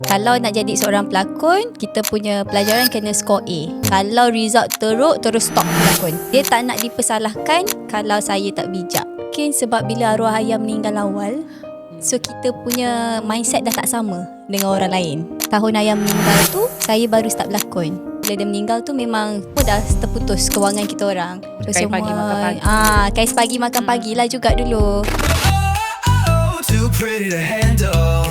Kalau nak jadi seorang pelakon, kita punya pelajaran kena score A. Kalau result teruk, terus stop pelakon. Dia tak nak dipersalahkan kalau saya tak bijak. Mungkin sebab bila arwah ayah meninggal awal, so kita punya mindset dah tak sama dengan orang lain. Tahun ayah meninggal tu, saya baru start berlakon. Bila dia meninggal tu memang dah terputus kewangan kita orang. Kais pagi makan pagi. Kais pagi makan pagi lah juga dulu. Too pretty to handle.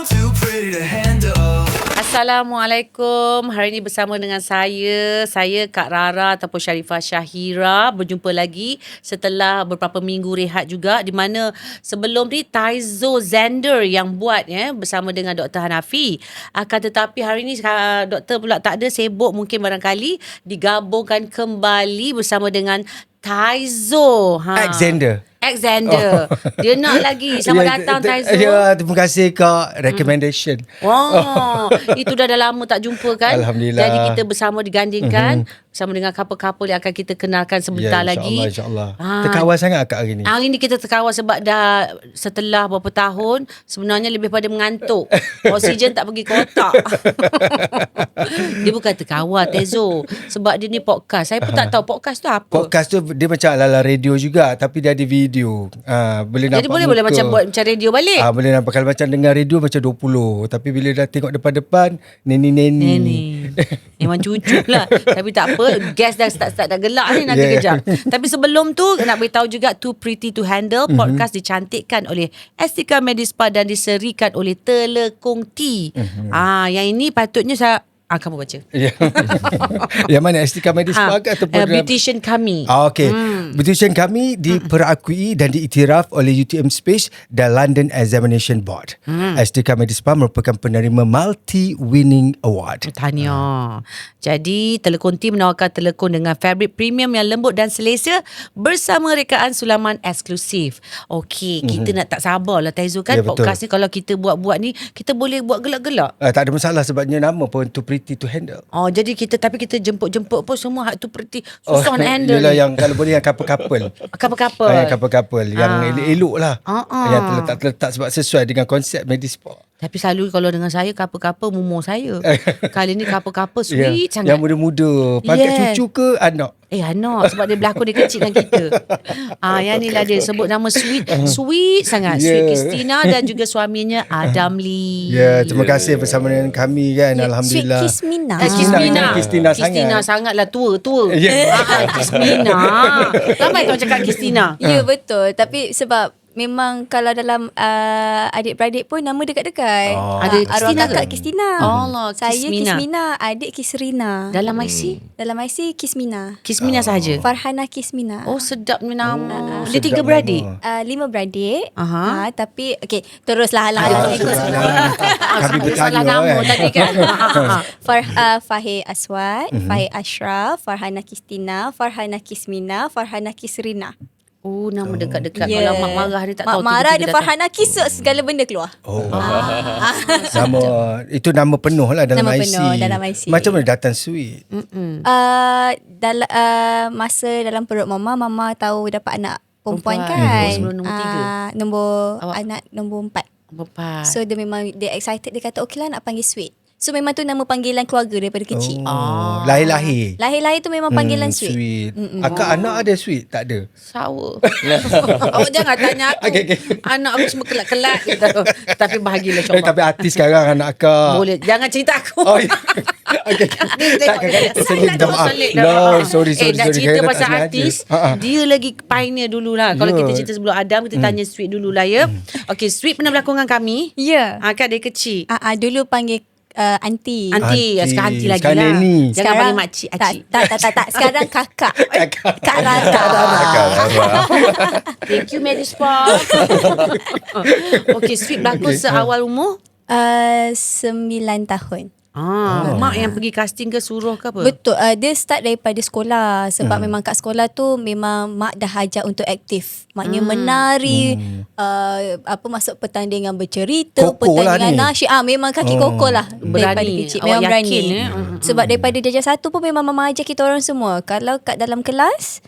Too pretty to handle. Assalamualaikum. Hari ini bersama dengan saya Kak Rara ataupun Sharifah Shahira, berjumpa lagi setelah beberapa minggu rehat juga, di mana sebelum ni Taizo Zander yang buat bersama dengan Dr. Hanafi. Akan tetapi hari ini doktor pula tak ada, sibuk mungkin barangkali, digabungkan kembali bersama dengan Taizo. Alexander. Dia nak lagi. Selamat datang Taizo. Ya, terima kasih Kak. Recommendation. Wah, itu dah lama tak jumpa kan? Alhamdulillah. Jadi kita bersama digandingkan bersama dengan couple-couple yang akan kita kenalkan sebentar lagi. InsyaAllah. Terkawal sangat Kak hari ni. Hari ni kita terkawal sebab dah setelah beberapa tahun sebenarnya lebih pada mengantuk. Oksigen tak pergi ke otak. Dia bukan terkawal Tezo, sebab dia ni podcast. Saya pun tak tahu podcast tu apa. Podcast tu dia macam ala-ala radio juga, tapi dia ada video. Boleh nampak. Jadi boleh macam buat macam radio balik. Boleh nampak. Kalau macam dengar radio macam 20, tapi bila dah tengok depan-depan neni. Memang cucu lah. Tapi tak apa, gas dah start dah gelak ni, nanti kejap. Tapi sebelum tu nak beritahu juga, Too Pretty to Handle podcast dicantikkan oleh Estika Medispa dan diserikan oleh Telekong Tea. Yang ini patutnya saya kamu baca. Yang mana? Estika Medispa ke ataupun Beautician Kami. Okey. Beautician Kami diperakui dan diiktiraf oleh UTM Space dan London Examination Board. Estika Medispa merupakan penerima multi-winning award. Tahniah. Jadi Telekong Tea menawarkan telekong dengan fabrik premium yang lembut dan selesa bersama rekaan sulaman eksklusif. Okey, kita nak tak sabarlah Taizo kan, podcast ni kalau kita buat-buat ni, kita boleh buat gelak-gelak. Tak ada masalah sebabnya nama pun Too Pretty to Handle. Jadi tapi kita jemput-jemput pun semua Too Pretty susah nak handle. Yelah, yang kalau boleh yang couple-couple. Couple-couple. Yang couple-couple yang elok lah. Yang terletak sebab sesuai dengan konsep Medispa. Tapi selalu kalau dengan saya couple-couple mumur saya. Kali ni couple-couple sweet sangat. Yang muda-muda. Pangkat cucu ke anak? Anak, sebab dia berlakon, dia kecil dengan kita. Yang ni lah dia sebut nama sweet sangat. Sweet Christina dan juga suaminya Adam Lee. Terima kasih bersama dengan kami kan. Alhamdulillah. Christina sangatlah tua. Christina. Ramai tuan cakap Christina. Ya, betul. Tapi sebab memang kalau dalam adik-beradik pun nama dekat-dekat. Ada arwah Christina kakak Christina. Allah, saya Kismina. Kismina, adik Kisrina. Dalam IC? Dalam IC Kismina. Kismina sahaja. Farhana Kismina. Oh, sedapnya nama. Dia 3 beradik. 5 beradik. Tapi teruslah halang-halang ikut semua. Kami Salah bertanya nama kan. tadi kan. Fahir Aswad, Fahir Ashraf, Farhana Kistina, Farhana Kismina, Farhana Kisrina. Oh, nama dekat-dekat. Kalau mak marah dia tak tahu. Mak marah dia Farhana Kisuk, segala benda keluar. Nama itu nama penuh lah dalam Nama IC. penuh dalam IC. Macam mana datang sweet? Masa dalam perut mama tahu dapat anak perempuan kan. Sebelum nombor 3. Nombor 4. Bapak. So dia excited, dia kata okey lah nak panggil sweet. So memang tu nama panggilan keluarga daripada kecil. Lahir-lahir. Lahir-lahir tu memang panggilan sweet. Akak anak ada sweet? Tak ada. Sour. Awak jangan tanya aku. Anak aku semua kelak-kelak gitu. Tapi bahagialah insyaAllah. Tapi artis sekarang anak akak. Boleh. Jangan cerita aku. Sorry. Nak cerita pasal artis, dia lagi pioneer dululah. Kalau kita cerita sebelum Adam, kita tanya Sweet dululah ya. Okey, Sweet pernah berlakon dengan kami? Ya. Kan dari kecil. Dulu panggil aunty. Sekarang aunty lagi sekarang lah. Neni. Jangan panggil makcik, acik. Tak. Sekarang kakak. Kak Rara. Thank you Medispa. Okey, Sweet berlakon seawal umur? 9 tahun. Mak yang pergi casting ke suruh ke apa? Betul. Dia start daripada sekolah. Sebab memang kat sekolah tu memang mak dah ajar untuk aktif. Maknanya menari, masuk pertandingan bercerita, pertandingan nasyid. Memang kaki kokoh lah. Daripada Berani. kecil. Awak Memang berani. yakin, Sebab daripada darjah 1 pun memang mama ajar kita orang semua. Kalau kat dalam kelas,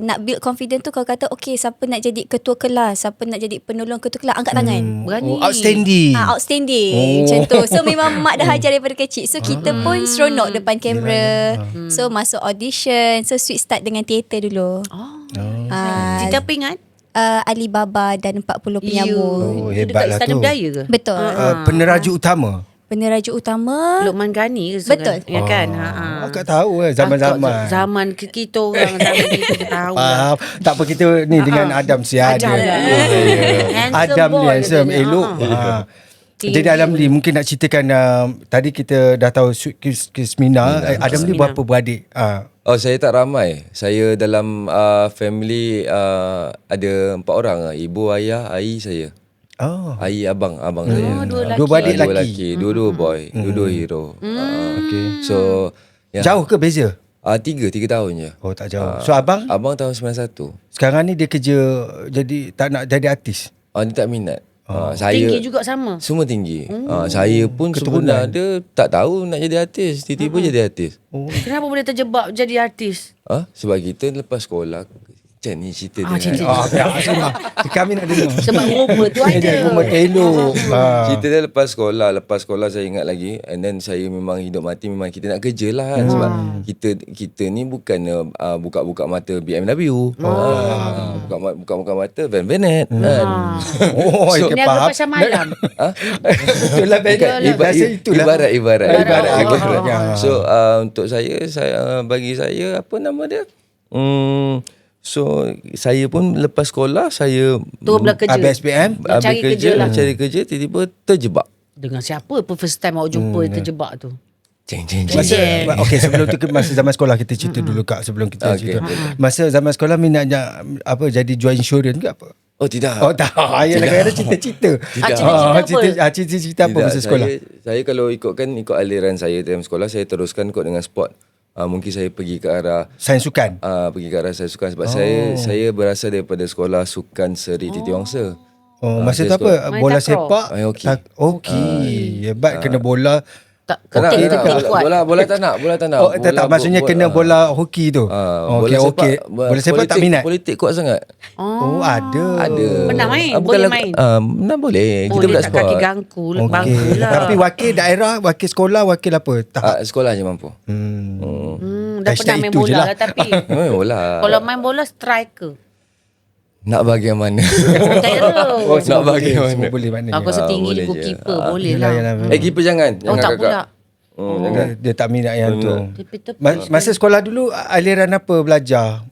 nak build confidence tu, kau kata okay, siapa nak jadi ketua kelas, siapa nak jadi penolong ketua kelas, angkat tangan. Berani. Outstanding. Outstanding. Macam tu. So memang mak dah ajar daripada kecil. So kita pun seronok depan kamera. So masuk audition. So Sweet start dengan teater dulu. Cerita apa ingat? Alibaba dan 40 Penyamun. Hebat lah Istana tu. Budaya ke? Betul. Peneraju utama. Peneraju utama. Lokman Ghani ke? Betul. Ya kan? Akak tahu zaman-zaman. Zaman kita orang zaman kita tahu Faham. lah. Tak apa, kita ni dengan Adam siapa Adam. ada. Handsome Adam ni boy handsome, katanya. elok. Jadi Adam ni mungkin nak ceritakan tadi kita dah tahu Kismina. Adam ni berapa beradik? Oh, saya tak ramai. Saya dalam family ada 4 orang. Ibu, ayah, air, saya. Oh. Air abang saya. Dua beradik Dua lelaki. lelaki. Dua-dua boy. Dua-dua hero. Okay. So Jauh ke beza? 3 tahun je. Oh, tak jauh. So abang Abang tahun 91. sekarang ni dia kerja jadi tak nak jadi artis. Dia tak minat. Saya Tinggi juga sama. semua tinggi. Saya pun sebenarnya tak tahu nak jadi artis. Tiba-tiba jadi artis. Kenapa boleh terjebak jadi artis? Sebab kita lepas sekolah. Macam ni cerita dia. cerita. Kami nak dengar. Sebab rumah tu ada. Rumah elok. Cerita dia lepas sekolah saya ingat lagi. And then saya memang hidup mati memang kita nak kerja lah kan. Sebab kita ni bukan buka-buka mata BMW. Buka-buka mata Van Venet kan. Oh, So, okay, Niaga faham. pasar malam. Itulah ibarat. So untuk saya bagi saya apa nama dia? So saya pun lepas sekolah saya Terus belah kerja. Habis SPM Cari kerja lah. cari kerja tiba-tiba terjebak. Dengan siapa pun first time awak jumpa terjebak tu? Ceng. Okay, sebelum tu masa zaman sekolah kita cerita dulu Kak, sebelum kita cerita. Masa zaman sekolah minatnya apa, jadi jual insurans ke apa? Oh tidak. Oh tak, ayah nak cerita-cerita. Cerita-cerita apa masa sekolah? Saya kalau ikut aliran saya dalam sekolah, saya teruskan ikut dengan sport. Mungkin saya pergi ke arah Sains sukan. pergi ke arah saya sukan sebab saya berasal daripada sekolah sukan Seri Titiwangsa. Oh, masa tu saya apa? Main Bola takraw. sepak. Main hoki. Okey. Hebat, kena bola. Tak Tak ketik kuat. bola tak nak. Oh, tak maksudnya kena bola hoki tu. Okey. Bola sepak tak minat. Politik kuat sangat. Oh, ada. Pernah main? Bukan Boleh main? Pernah boleh. Kita Boleh budak tak sport. kaki gangku Okey. bangku lah. Tapi wakil daerah, wakil sekolah, wakil apa? Tak. Sekolah je mampu. Dah Hashtag pernah main itu je bola lah. lah tapi Main bola. kalau main bola striker. Nak bagaimana? Tak ada. Nak bagaimana? Semua boleh maknanya. Aku setinggi boleh je. goalkeeper boleh Yelah, lah. yelah. Keeper jangan. Oh Jangan tak kakak. pula. Dia tak minat yang tu. Tepi-tepi. Masa sekolah dulu aliran apa belajar?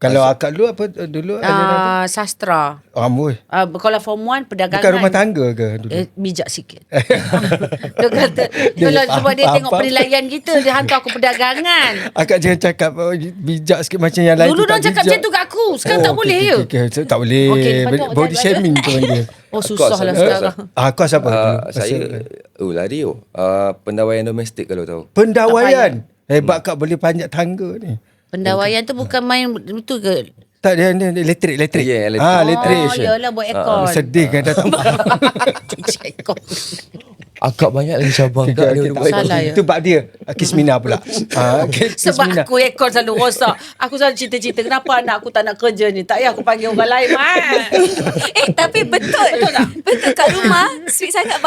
Kalau akak dulu apa dulu aliran apa? Sastra. Amboi. Kalau form 1 perdagangan. Bukan rumah tangga ke dulu? Bijak sikit. Dia kata kalau sebab dia tengok penilaian kita, dia hantar aku perdagangan. Akak jangan cakap bijak sikit macam yang lain. Dulu tu tak dia cakap bijak. macam tu kat aku. Sekarang tak boleh ya. Okay. Tak boleh. Okey, patut Body jaga. shaming tu dia. Oh susah lah sekarang. Kau siapa dulu? Saya lari pendawaian domestik kalau tahu. Pendawaian. Hebat Kak boleh panjat tangga ni. Pendawaian tu bukan main itu ke? Tak, dia elektrik. Ya, elektrik. Elektrik. Oh, yalah buat aircon. Sedih kan datang. Cuci aircon. Akak banyak lagi cabang Okay, kak. okay, Dia tak buat apa. Salah ya. Itu bab dia. Kismina pula. Sebab aku aircon selalu rosak. Aku selalu cerita-cerita kenapa anak aku tak nak kerja ni. Tak payah aku panggil orang lain, Mat. Tapi betul tak? Betul kat rumah Sweet sangat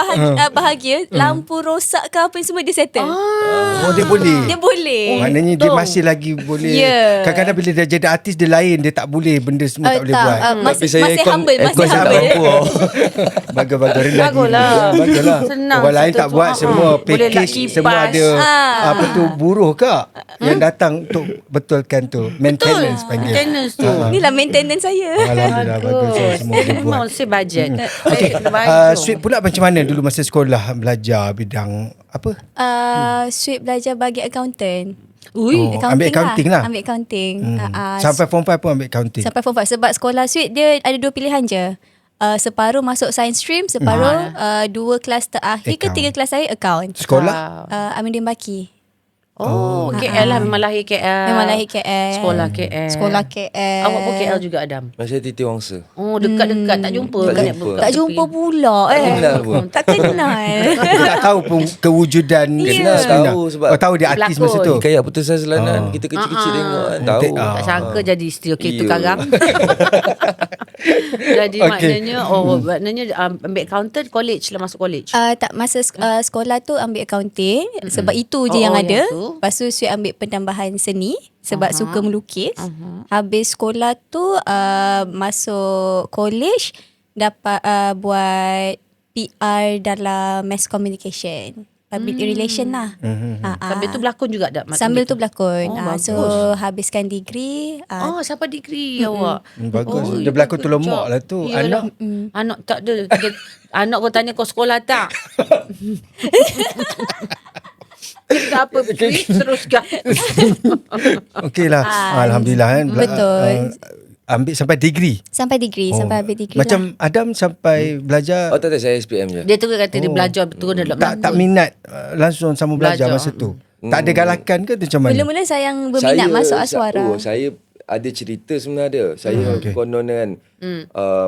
bahagia. Lampu rosak ke apa semua dia settle. Oh, dia boleh. Dia boleh. Maknanya dia Betul. masih lagi boleh. Ya. Kadang-kadang bila dia jadi artis dia lain, dia tak boleh, benda semua tak boleh buat. Masih saya humble. Masih aircon saya tak humble. mampu. Bagus-bagus rendah Baguslah. diri. Baguslah. Senang. Orang lain Satu tak buat tu, semua boleh nak package, kipas. semua ada apa tu buruh Kak yang datang untuk betulkan tu. Maintenance panggil. Maintenance tu. Inilah maintenance saya. Alhamdulillah bagus semua dia buat. Memang save budget. Okay, Baik tu. Sweet pula macam mana dulu masa sekolah belajar bidang apa? Sweet belajar bagi accountant. Oh, ambil accounting lah. Ambil accounting. Sampai form 5 pun ambil accounting. Sampai form 5 sebab sekolah Sweet dia ada 2 pilihan je. Separuh masuk science stream, separuh 2 kelas terakhir ke Account. 3 kelas akhir account. Sekolah Aminuddin Baki. Oh, KL lah. Memang lahir KL. Memang lahir KL. Sekolah KL. Sekolah KL. Awak pun KL juga, Adam? Masa Titi Wangsa. Oh, dekat-dekat. Tak jumpa. Tak Banyak jumpa. kat Tak tepi. jumpa pula kenal pun. Tak kenal. Tak tahu pun kewujudan Kenal, sebenar. tahu sebab tahu dia artis pelakon. masa tu. Kayak putusan selanan. Kita kecil-kecil tengok kan. Tahu. Tak sangka jadi isteri. Okey, tu Ya. karang. Jadi Okey. maknanya ambil accountant college lah, masuk college. Tak masa sekolah tu ambil accounting sebab itu je Oh, yang oh, ada. yang tu. Lepas tu saya ambil penambahan seni sebab suka melukis. Habis sekolah tu masuk college dapat buat PR dalam mass communication. Public relation lah. Sambil tu berlakon juga tak? Sambil tu berlakon. Oh, So habiskan degree. Oh, siapa degree awak? Bagus. Dia berlakon tu lemak lah tu. Anak anak tak ada. Anak kau tanya kau sekolah tak? Tak apa, teruskan. Okey lah. Alhamdulillah kan. Betul. Ambil sampai degree. Sampai degree. Sampai habis degree Macam Adam sampai belajar Oh tak saya SPM je. Dia tu kata dia belajar betul dalam tak minat langsung sama belajar masa tu. Tak ada galakan ke tu macam mana? Mula-mula saya yang berminat masuk Aswara. Saya ada cerita sebenarnya. Saya konon kan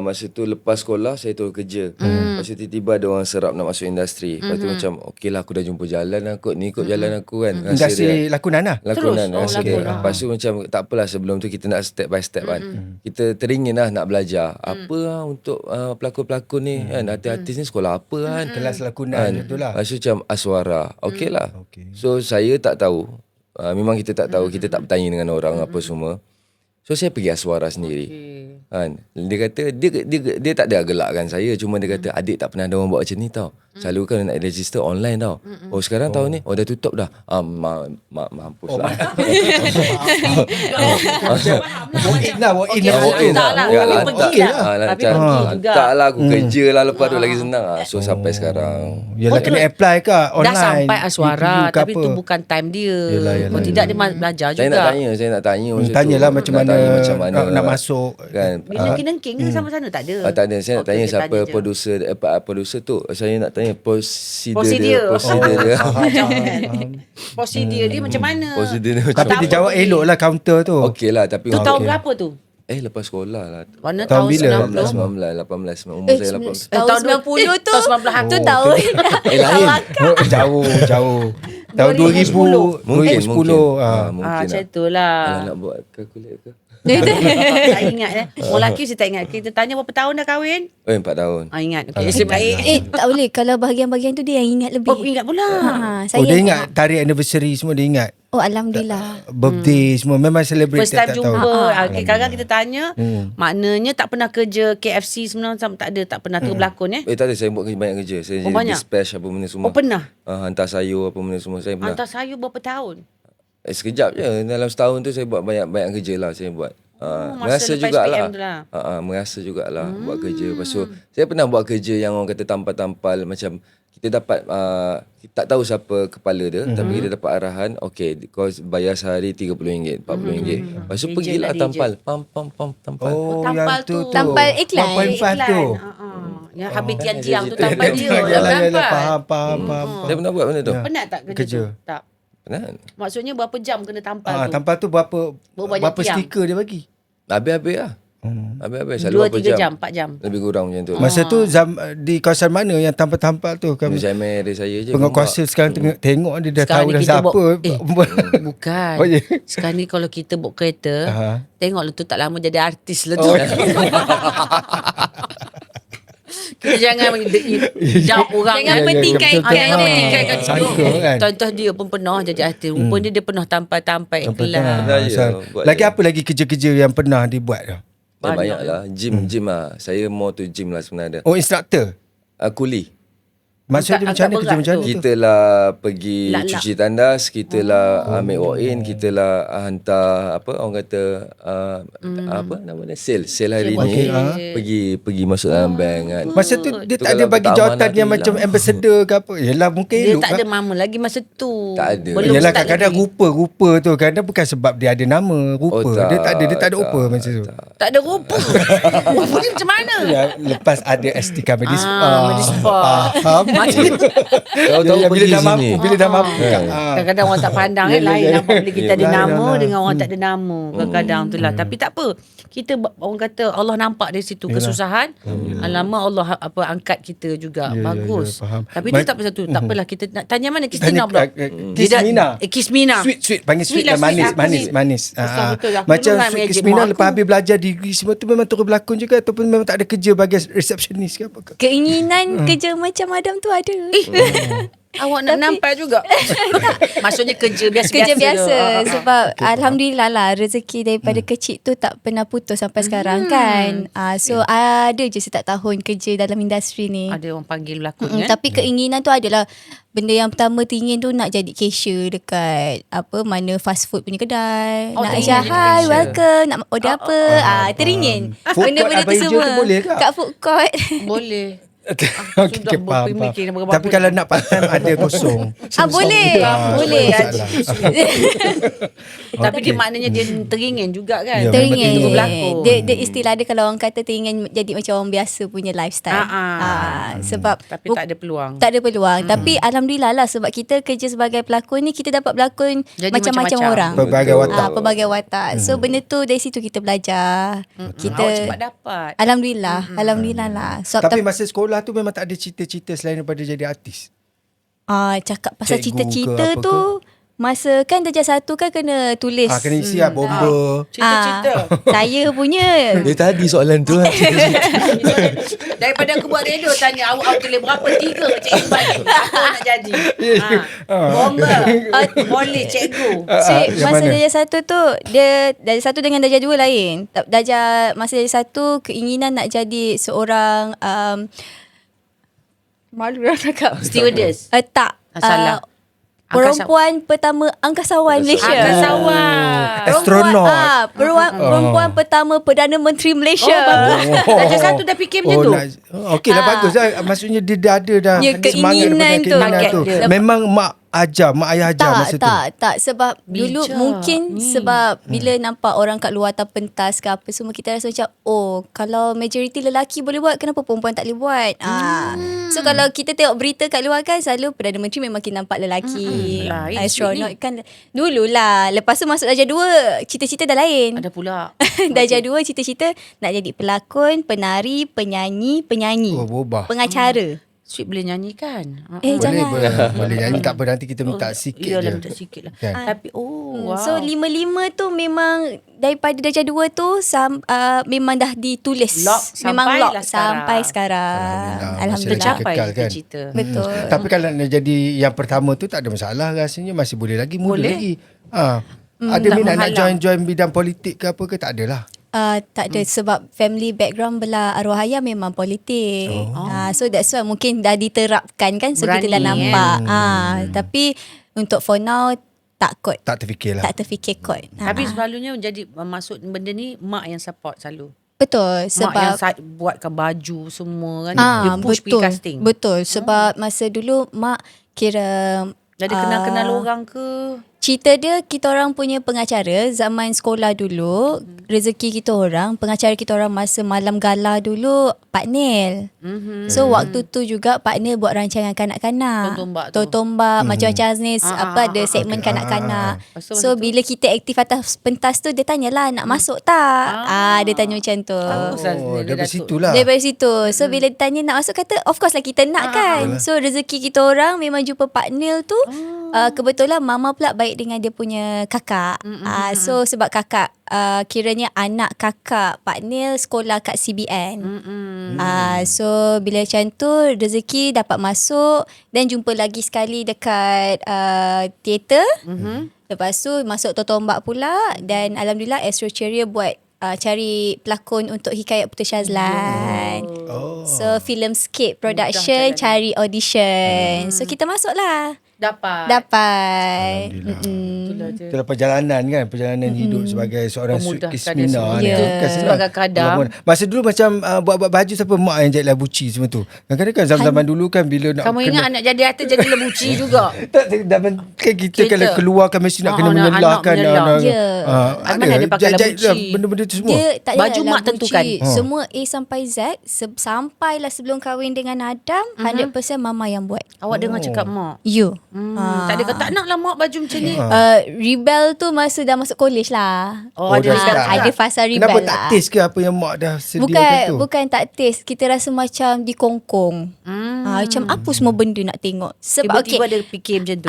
masa tu lepas sekolah saya terus kerja. Lepas tu tiba-tiba ada orang serap nak masuk industri. Lepas tu macam okey lah aku dah jumpa jalan aku ni ikut jalan aku kan. Rasa Industri lakonan lah. lakonan Terus, rasa lakonan. Lepas tu macam tak apalah sebelum tu kita nak step by step kan. Kita teringin lah nak belajar. Apa lah untuk pelakon-pelakon ni kan. Artis-artis ni sekolah apa kan. Kelas lakonan tu lah. Lepas tu macam Aswara. Okey lah. Okey. So saya tak tahu. Memang kita tak tahu. Kita tak bertanya dengan orang apa semua. So saya pergi Aswara sendiri. Kan? Dia kata dia tak ada gelakkan saya, cuma dia kata adik tak pernah ada orang buat macam ni tau. Selalu kan nak register online tau. Oh sekarang tahun ni dah tutup dah. Mampus lah. Walk in lah. Walk in Okey, lah. walk in lah. Ya, Tapi lantak. pergi lah. Tapi Lantak. pergi juga. Lantak lah aku kerja lah lepas tu lagi senang. So sampai sekarang. Yelah kena apply ke online. Dah sampai Aswara interview ke tapi apa. tu bukan time dia. Yelah. Kalau tidak dia belajar Saya juga. nak tanya masa tu. Tanyalah macam Nak mana, tanya macam mana nak masuk. kan. Nengking-nengking ke sama-sama tak ada? Tak ada. Saya nak Okey, tanya okey, siapa tanya je. producer tu. Saya nak tanya prosedur Prosedur. dia. Prosedur dia macam mana? Prosedur dia macam Tapi dia jawab elok lah counter tu. Okey lah tapi Tu tahun okey. berapa tu? Lepas sekolah lah. Mana Tahun tahun bila? 90? 19, 18. Umur saya 18. Tahun 90 tu. tahun 90 Tu tahun. Lain. Jauh. Tahun 2010. Mungkin. 2010. Mungkin Macam tu lah. Kalau nak buat kalkulat ke? Tak ingat Orang lelaki saya tak ingat. Kita tanya berapa tahun dah kahwin? 4 tahun. Ingat. Okay, nasib baik. Tak boleh. Kalau bahagian-bahagian tu dia yang ingat lebih. Oh, ingat pula. Saya Dia ingat tarikh anniversary semua dia ingat. Oh, Alhamdulillah. Birthday semua memang celebrate First time tiap-tiap jumpa. tahun. Okay, kadang kita tanya, maknanya tak pernah kerja KFC sebenarnya tak ada, tak pernah tu berlakon Tak ada, saya buat banyak kerja. Saya jadi banyak? dispatch apa benda semua. Oh, pernah? Hantar sayur apa benda semua. Saya pernah. Hantar sayur berapa tahun? Sekejap je. Dalam setahun tu saya buat banyak kerja lah saya buat. masa Merasa lepas jugalah. SPM tu lah. Merasa jugalah buat kerja. Lepas tu saya pernah buat kerja yang orang kata tampal-tampal macam kita dapat kita tak tahu siapa kepala dia tapi kita dapat arahan okey kau bayar sehari RM30 RM40. Lepas tu pergilah DJ. tampal tampal. Oh, tampal yang tu. tu. Tampal iklan. 1.5 tu. Yang habis tiang-tiang tu cerita. tampal dia. Yalah, Tampal. faham. Saya pernah buat benda tu. Penat tak kerja Kerja. tu? Tak. Penat. Maksudnya berapa jam kena tampal tu? Tampal tu berapa Berapa berapa tiang? stiker dia bagi? Habis-habis lah. Habis-habis. Selalu 2-3 jam, 4 jam. Lebih kurang macam tu. Masa tu di kawasan mana yang tampal-tampal tu? Kami Saya area saya je. penguasa sekarang tengok dia dah Sekarang tahu ni dah kita siapa. Bukan. Oh, ya. Sekarang ni kalau kita bawa kereta, tengoklah tu tak lama jadi artis lah tu. Oh. Kita jangan jauh orang. Jangan pentingkan Jangan kan. pentingkan Sangka kan. Contoh dia pun pernah jadi artis. Rupanya dia pernah tampal-tampal iklan. Pernah je, buat Lagi je. apa lagi kerja-kerja yang pernah dibuat tu? Banyak lah. Gym lah. Saya more to gym lah sebenarnya. Oh, instructor. Kuli. Maksud dia macam Angkat mana kerja berat macam tu. mana tu? Kita lah pergi Lak-lak. cuci tandas, kita lah ambil walk in, kita lah hantar apa orang kata apa nama dia sale hari ni pergi masuk dalam bank kan. Masa tu dia Tu tak ada kalau bagi tak jawatan amanah yang tu macam hilang. ambassador ke apa. Yelah mungkin Dia elok tak kan. ada mama lagi masa tu. Tak ada. Belum Yelah start kadang-kadang lagi. rupa tu kadang bukan sebab dia ada nama rupa. Oh, Dia tak ada rupa masa tu. Tak ada rupa. Rupa dia macam mana? Ya, lepas ada ST Comedy Spa. Comedy Spa. Faham. Tahu-tahu Bila pergi dah sini. mampu, bila dah mampu. Kadang-kadang orang tak pandang Ya, lain ya, ya. nampak bila kita ada Lain, nama lain. dengan orang tak ada nama. Kadang-kadang tu lah. Tapi tak apa. Kita orang kata Allah nampak dari situ kesusahan. Lama Allah angkat kita juga. Ya, ya, Bagus. ya, faham. Tapi tu tak pasal tu. Tak apalah kita nak tanya mana Kistina Tanya, pula. Kismina. Kismina. Sweet panggil sweet Sweet dan lah, manis, sweet. manis, Aku ni- manis. Betul, aku Macam dulu kan Sweet meja Kismina mak lepas aku. habis belajar degree semua tu memang terus berlakon juga ataupun memang tak ada kerja bagi receptionist ke apa ke? Keinginan kerja macam Adam tu ada. Awak nak nampak juga. Maksudnya kerja biasa-biasa. Kerja biasa tu. sebab alhamdulillah lah rezeki daripada kecil tu tak pernah putus sampai sekarang kan. So ada je setiap tahun kerja dalam industri ni. Ada orang panggil berlakon kan. Tapi keinginan tu adalah benda yang pertama teringin tu nak jadi cashier dekat mana fast food punya kedai. Oh, Nak teringin ajar jadi hi cashier. welcome nak order apa. Teringin. Food Benda-benda court tu Abang Ijul semua. tu boleh ke? Kat food court. Boleh. Okay, sudah okay, faham, berfikir faham. berapa Tapi kalau nak part time ada kosong. Boleh. Boleh. Tapi dia maknanya dia teringin juga kan. Ya, Teringin. Untuk berlakon. Dia istilah dia kalau orang kata teringin jadi macam orang biasa punya lifestyle. Sebab Tapi tak ada peluang. tak ada peluang. Tapi alhamdulillah lah sebab kita kerja sebagai pelakon ni kita dapat berlakon Jadi macam-macam macam-macam. orang. Pelbagai watak. Pelbagai watak. So benda tu dari situ kita belajar. Kita Awak cepat dapat. alhamdulillah, alhamdulillah lah. So, Tapi masa sekolah tu memang tak ada cita-cita selain daripada jadi artis. cakap pasal Cikgu cita-cita ke apa tu masa kan darjah 1 kan kena tulis. Kena isi lah bomba. Cita-cita. Saya punya Dia tadi soalan tu lah. Daripada aku buat radio tanya awak tulis berapa 3 cikgu bagi. Apa nak jadi? Bomba. Boleh cikgu. Cik, yang masa mana? darjah 1 tu dia darjah 1 dengan darjah 2 lain. Masa darjah 1 keinginan nak jadi seorang malu lah cakap. Stewardess. Tak. Salah. Perempuan pertama angkasawan Malaysia. Angkasawan. Astronaut. Perempuan pertama Perdana Menteri Malaysia. Darjah 1 dah fikir macam tu. Okey lah bagus lah. Maksudnya dia dah ada dah Ya, ada semangat keinginan daripada tu. keinginan Target tu. dia. Memang mak ayah ajar masa tu. Tak sebab dulu Bijak mungkin ni. sebab bila nampak orang kat luar atas pentas ke apa semua kita rasa macam kalau majoriti lelaki boleh buat kenapa perempuan tak boleh buat. So kalau kita tengok berita kat luar kan selalu Perdana Menteri memang kita nampak lelaki. Lain Astronaut sikit kan dululah. Lepas tu masuk darjah 2 cita-cita dah lain. Ada pula. Darjah 2 cita-cita nak jadi pelakon, penari, penyanyi, Berubah. pengacara. Sweet boleh nyanyi kan? Eh, Boleh, jangan. boleh nyanyi tak apa nanti kita minta sikit Ya je. lah minta sikit lah. Kan? Tapi wow. So 5-5 tu memang daripada darjah 2 tu memang dah ditulis. Lock memang sampailah lock sekarang. sampai sekarang. Alhamdulillah. Alhamdulillah. Tercapai Kekal kan? cita-cita. Betul. Tapi kalau nak jadi yang pertama tu tak ada masalah rasanya masih boleh lagi muda Boleh. lagi. Ada tak minat nak menghalang. join bidang politik ke apa ke tak adalah. Tak ada sebab family background belah arwah ayah memang politik. So that's why mungkin dah diterapkan kan so kita dah Berani, nampak. Tapi untuk for now tak kot. Tak terfikir lah. Tak terfikir kot. Tapi selalunya jadi masuk benda ni mak yang support selalu. Betul Mak yang sebab buatkan baju semua kan. Dia push pergi betul. casting. Betul sebab masa dulu mak kira Jadi kenal-kenal orang ke? cerita dia kita orang punya pengacara zaman sekolah dulu rezeki kita orang pengacara kita orang masa malam gala dulu Pak Nil. So waktu tu juga Pak Nil buat rancangan kanak-kanak. Totombak macam-macam jenis ada segmen kanak-kanak. So bila kita aktif atas pentas tu dia tanyalah nak masuk tak? Dia tanya macam tu. Daripada situ lah. Daripada situ. So bila ditanya nak masuk kata of course lah kita nak kan. So rezeki kita orang memang jumpa Pak Nil tu. Kebetulan mama pula baik dengan dia punya kakak. So sebab kakak kiranya anak kakak Pak Nil sekolah kat CBN. So bila macam tu rezeki dapat masuk dan jumpa lagi sekali dekat teater. Lepas tu masuk Totombak pula dan alhamdulillah Astro Ceria buat cari pelakon untuk Hikayat Putus Syazlan. So Filmscape Production cari audition. So kita masuk lah. Dapat. Itulah je. Itulah perjalanan kan, perjalanan hidup sebagai seorang Memudahkan Ismina dia ni. Ya. Kan senang. Sebagai kadang. Masa dulu macam buat-buat baju siapa mak yang jahit labuci semua tu. Kadang-kadang kan zaman dulu kan bila nak Kamu ingat anak jadi artis jadi lebuci juga. tak zaman kan kita kalau keluarkan mesti nak kena nak menyelahkan menyelah. Ya. Mana ada pakai labuci. benda-benda tu semua. Dia tak Baju adalah mak tentukan. Semua A sampai Z sampailah sebelum kahwin dengan Adam 100% mama yang buat. Awak dengar cakap mak. You. Tak ada kata tak nak lah mak baju macam ni. Rebel tu masa dah masuk college lah. Oh, ada dah rebel start. juga. Ada fasa rebel Kenapa lah. tak taste ke apa yang mak dah sediakan tu? Bukan tak taste. Kita rasa macam dikongkong. Macam apa semua benda nak tengok. Sebab Tiba-tiba ada fikir macam tu.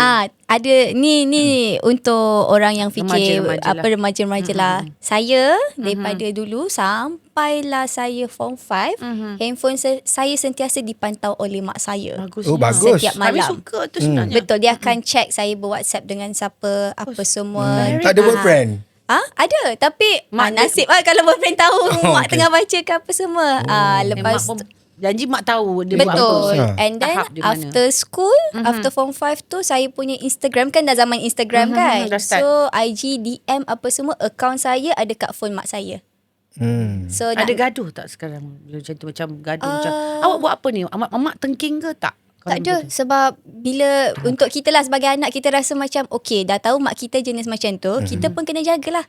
ada ni untuk orang yang fikir Remaja-remaja apa remaja-remaja lah. Saya daripada dulu sampailah saya form 5, handphone saya sentiasa dipantau oleh mak saya. Bagus. Oh, bagus. Setiap Kami malam. suka tu sebenarnya. Betul, dia akan check saya ber-WhatsApp dengan siapa, apa semua. Tak ada boyfriend? Ada. Tapi nasib lah kalau boyfriend tahu mak Okay. tengah baca ke apa semua. Lepas Mak pun janji mak tahu dia buat apa. betul. And then Tahap di mana. after school, after form 5 tu saya punya Instagram kan dah zaman Instagram kan. dah start. So IG, DM apa semua account saya ada kat phone mak saya. So Ada gaduh tak sekarang? Bila macam tu macam gaduh macam awak buat apa ni? Mak tengking ke tak? tak ada sebab bila untuk kita lah sebagai anak kita rasa macam okay dah tahu mak kita jenis macam tu, kita pun kena jagalah.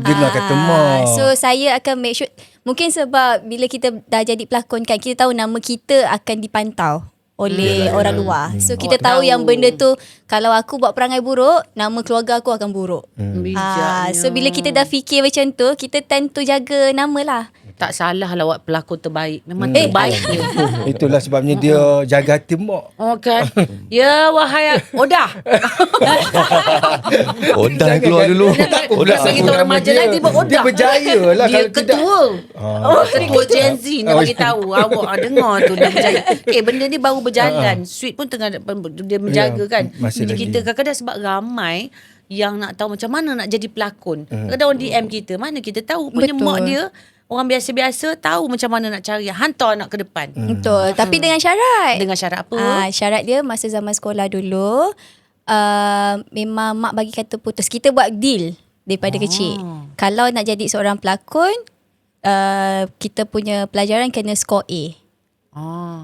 Dengar kata mak. So saya akan make sure, mungkin sebab bila kita dah jadi pelakon kan, kita tahu nama kita akan dipantau oleh orang luar. So kita Awak tahu tahu. yang benda tu kalau aku buat perangai buruk, nama keluarga aku akan buruk. Bijaknya. So bila kita dah fikir macam tu, kita tend to jaga nama lah. Tak salah lah awak pelakon terbaik. Memang terbaik dia. Itulah sebabnya dia jaga hati mak. Oh kan. Ya wahai Odah. Odah keluar dulu. Odah bagi tahu remaja lain tiba Odah. Dia berjaya lah Dia kalau tidak. ketua. Ketua Gen Z nak bagi tahu. Awak dengar tu dia berjaya. Benda ni baru berjalan. Sweet pun tengah dia menjaga kan. masih Jadi lagi. kita kadang-kadang sebab ramai yang nak tahu macam mana nak jadi pelakon. Kadang-kadang orang DM kita, mana kita tahu punya Betul. mak dia orang biasa-biasa tahu macam mana nak cari hantar anak ke depan. Betul. Tapi dengan syarat. Dengan syarat apa? Syarat dia masa zaman sekolah dulu, memang mak bagi kata putus. Kita buat deal daripada kecil. Kalau nak jadi seorang pelakon, kita punya pelajaran kena score A.